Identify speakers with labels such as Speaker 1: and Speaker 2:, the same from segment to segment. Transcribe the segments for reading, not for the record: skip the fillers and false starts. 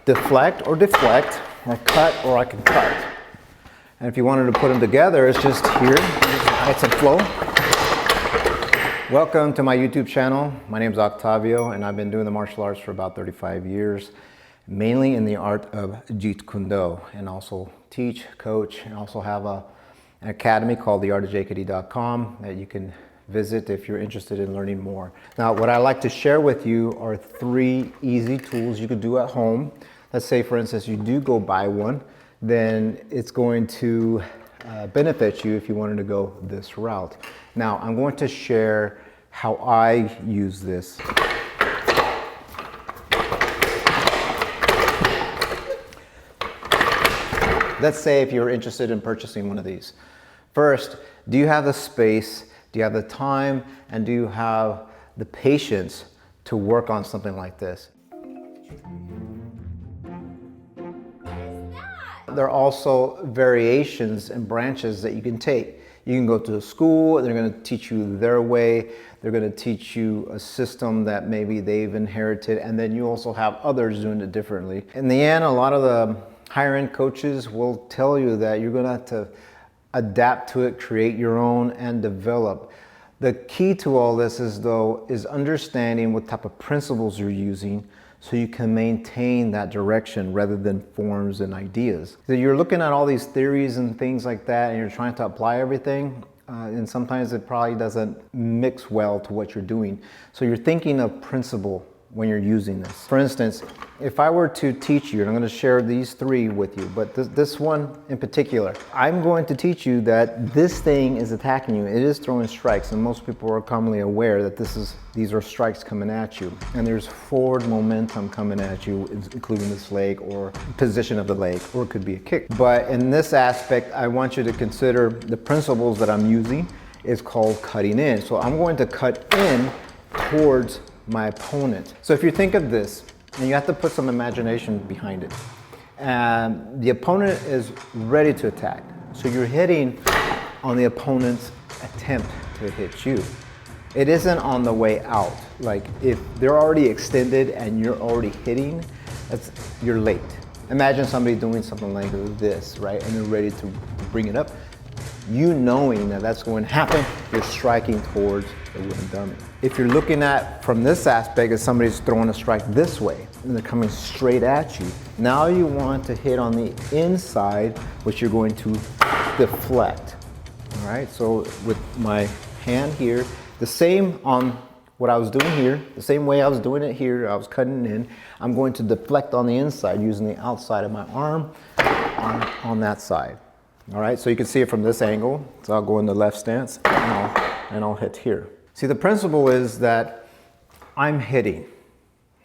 Speaker 1: deflect or deflect, or cut or I can cut. And if you wanted to put them together, it's just here, just add some flow. Welcome to my YouTube channel. My name is Octavio and I've been doing the martial arts for about 35 years, mainly in the art of Jeet Kune Do, and also teach, coach, and also have an academy called theartofjkd.com that you can visit if you're interested in learning more. Now, what I like to share with you are 3 easy tools you could do at home. Let's say, for instance, you do go buy one, then it's going to benefit you if you wanted to go this route. Now, I'm going to share how I use this. Let's say if you're interested in purchasing one of these. First, do you have the space, do you have the time, and do you have the patience to work on something like this? There are also variations and branches that you can take. You can go to a school, they're going to teach you their way, they're going to teach you a system that maybe they've inherited, and then you also have others doing it differently. In the end, a lot of the higher end coaches will tell you that you're going to have to adapt to it, create your own, and develop. The key to all this is understanding what type of principles you're using so you can maintain that direction rather than forms and ideas. So you're looking at all these theories and things like that and you're trying to apply everything, and sometimes it probably doesn't mix well to what you're doing. So you're thinking of principle when you're using this. For instance, if I were to teach you, and I'm going to share these 3 with you, but this one in particular, I'm going to teach you that this thing is attacking you. It is throwing strikes, and most people are commonly aware that these are strikes coming at you, and there's forward momentum coming at you, including this leg or position of the leg, or it could be a kick. But in this aspect, I want you to consider the principles that I'm using is called cutting in. So I'm going to cut in towards my opponent. So if you think of this, and you have to put some imagination behind it, and the opponent is ready to attack. So you're hitting on the opponent's attempt to hit you. It isn't on the way out. Like if they're already extended and you're already hitting, you're late. Imagine somebody doing something like this, right? And they're ready to bring it up. You knowing that that's going to happen, you're striking towards the wooden dummy. If you're looking at from this aspect, as somebody's throwing a strike this way and they're coming straight at you, now you want to hit on the inside, which you're going to deflect. All right, so with my hand here, the same on what I was doing here, the same way I was doing it here, I was cutting in, I'm going to deflect on the inside using the outside of my arm on that side. All right, so you can see it from this angle. So I'll go in the left stance and I'll hit here. See, the principle is that I'm hitting,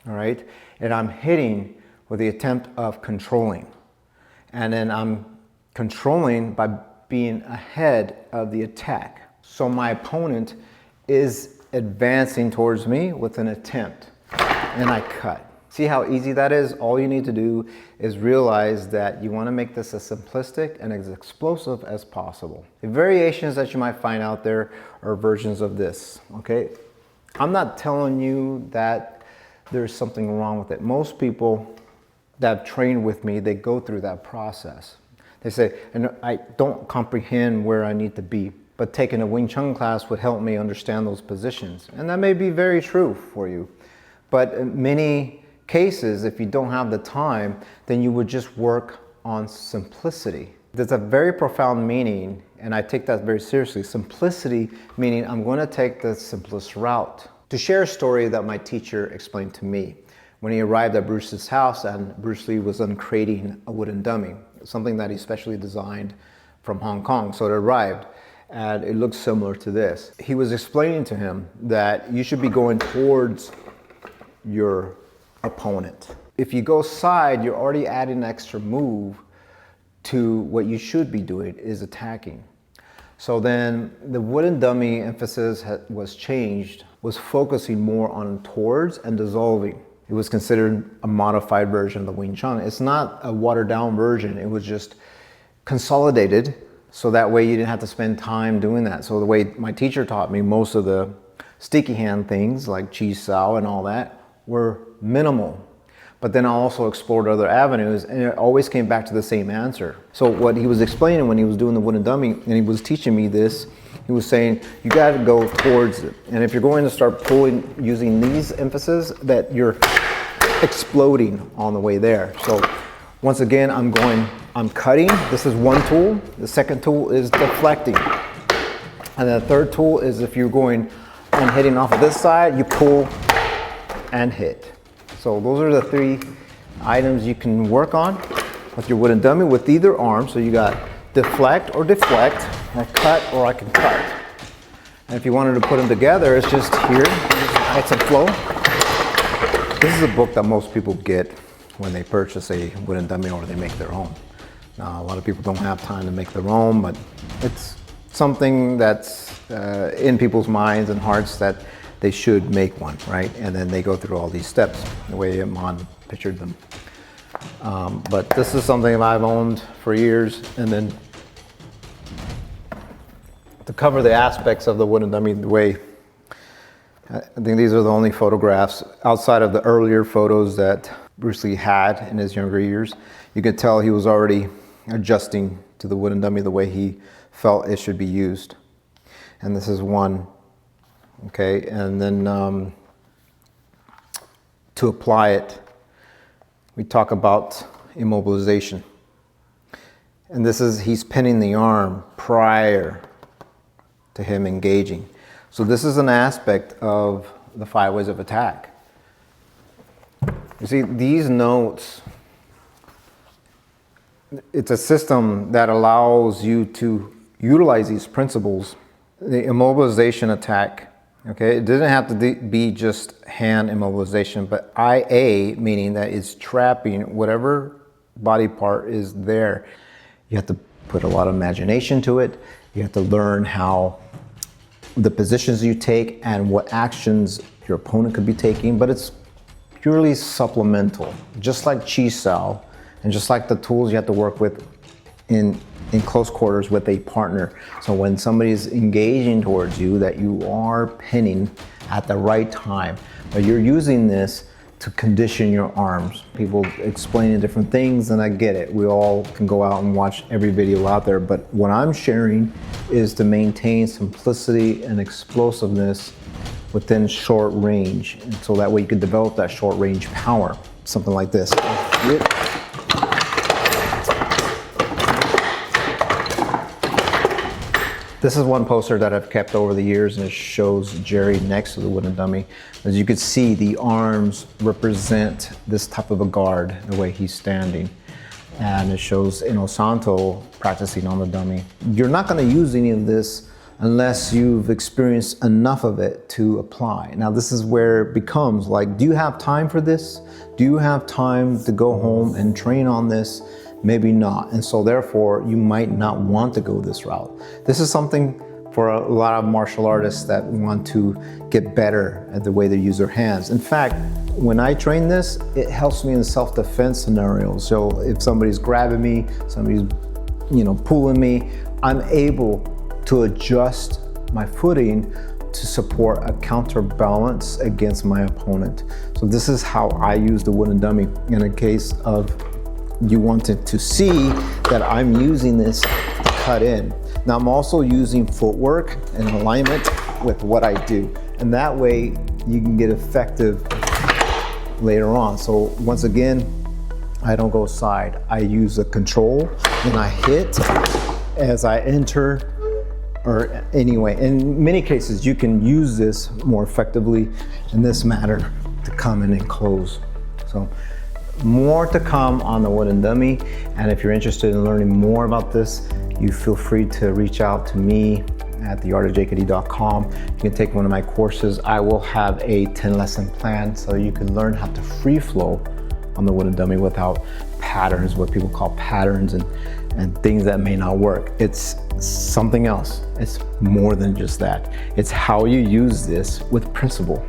Speaker 1: all right? And I'm hitting with the attempt of controlling. And then I'm controlling by being ahead of the attack. So my opponent is advancing towards me with an attempt, and I cut. See how easy that is? All you need to do is realize that you want to make this as simplistic and as explosive as possible. The variations that you might find out there are versions of this, okay? I'm not telling you that there's something wrong with it. Most people that have trained with me, they go through that process. They say, and I don't comprehend where I need to be, but taking a Wing Chun class would help me understand those positions. And that may be very true for you. But in many cases, if you don't have the time, then you would just work on simplicity. There's a very profound meaning, and I take that very seriously. Simplicity meaning I'm going to take the simplest route. To share a story that my teacher explained to me when he arrived at Bruce's house and Bruce Lee was uncrating a wooden dummy, something that he specially designed from Hong Kong. So it arrived and it looks similar to this. He was explaining to him that you should be going towards your opponent. If you go side, you're already adding an extra move to what you should be doing, is attacking. So then the wooden dummy emphasis was changed, was focusing more on towards and dissolving. It was considered a modified version of the Wing Chun. It's not a watered down version. It was just consolidated, so that way you didn't have to spend time doing that. So the way my teacher taught me, most of the sticky hand things like chi sao and all that were minimal. But then I also explored other avenues, and it always came back to the same answer. So what he was explaining when he was doing the wooden dummy, and he was teaching me this, he was saying, you got to go towards it. And if you're going to start pulling using these emphasis, that you're exploding on the way there. So once again, I'm cutting. This is one tool. The second tool is deflecting. And the third tool is if you're going and hitting off of this side, you pull and hit. So those are the three items you can work on with your wooden dummy with either arm. So you got deflect, or cut, or I can cut. And if you wanted to put them together, it's just here, it's a flow. This is a book that most people get when they purchase a wooden dummy or they make their own. Now, a lot of people don't have time to make their own, but it's something that's in people's minds and hearts that they should make one, right? And then they go through all these steps, the way Iman pictured them. But this is something I've owned for years, and then to cover the aspects of the wooden dummy, the way, I think these are the only photographs outside of the earlier photos that Bruce Lee had in his younger years. You could tell he was already adjusting to the wooden dummy the way he felt it should be used. And this is one. Okay, and then to apply it, we talk about immobilization. And this is, he's pinning the arm prior to him engaging. So this is an aspect of the 5 ways of attack. You see, these notes, it's a system that allows you to utilize these principles. The immobilization attack, okay, it doesn't have to be just hand immobilization, but IA, meaning that it's trapping whatever body part is there. You have to put a lot of imagination to it. You have to learn how the positions you take and what actions your opponent could be taking, but it's purely supplemental, just like Chi Sao, and just like the tools you have to work with in close quarters with a partner. So when somebody's engaging towards you, that you are pinning at the right time, but you're using this to condition your arms. People explaining different things, and I get it. We all can go out and watch every video out there, but what I'm sharing is to maintain simplicity and explosiveness within short range. And so that way you can develop that short range power, something like this. This is one poster that I've kept over the years, and it shows Jerry next to the wooden dummy. As you can see, the arms represent this type of a guard, the way he's standing. And it shows Inosanto practicing on the dummy. You're not gonna use any of this unless you've experienced enough of it to apply. Now this is where it becomes like, do you have time for this? Do you have time to go home and train on this? Maybe not, and so therefore you might not want to go this route. This is something for a lot of martial artists that want to get better at the way they use their hands. In fact, when I train this, it helps me in self-defense scenarios. So if somebody's grabbing me, somebody's pulling me, I'm able to adjust my footing to support a counterbalance against my opponent. So this is how I use the wooden dummy in a case of you wanted to see that I'm using this to cut in. Now I'm also using footwork and alignment with what I do. And that way you can get effective later on. So once again, I don't go side. I use a control and I hit as I enter, or anyway, in many cases you can use this more effectively in this manner to come in and close. So more to come on the wooden dummy, and if you're interested in learning more about this, you feel free to reach out to me at theartofjkd.com. You can take one of my courses. I will have a 10-lesson plan so you can learn how to free flow on the wooden dummy without patterns, what people call patterns and things that may not work. It's something else. It's more than just that. It's how you use this with principle.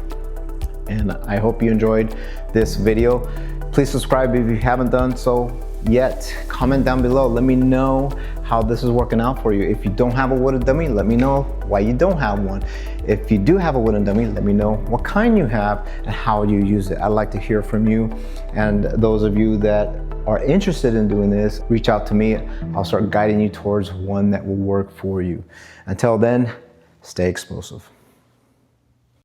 Speaker 1: And I hope you enjoyed this video. Please subscribe if you haven't done so yet. Comment down below. Let me know how this is working out for you. If you don't have a wooden dummy, let me know why you don't have one. If you do have a wooden dummy, let me know what kind you have and how you use it. I'd like to hear from you. And those of you that are interested in doing this, reach out to me. I'll start guiding you towards one that will work for you. Until then, stay explosive.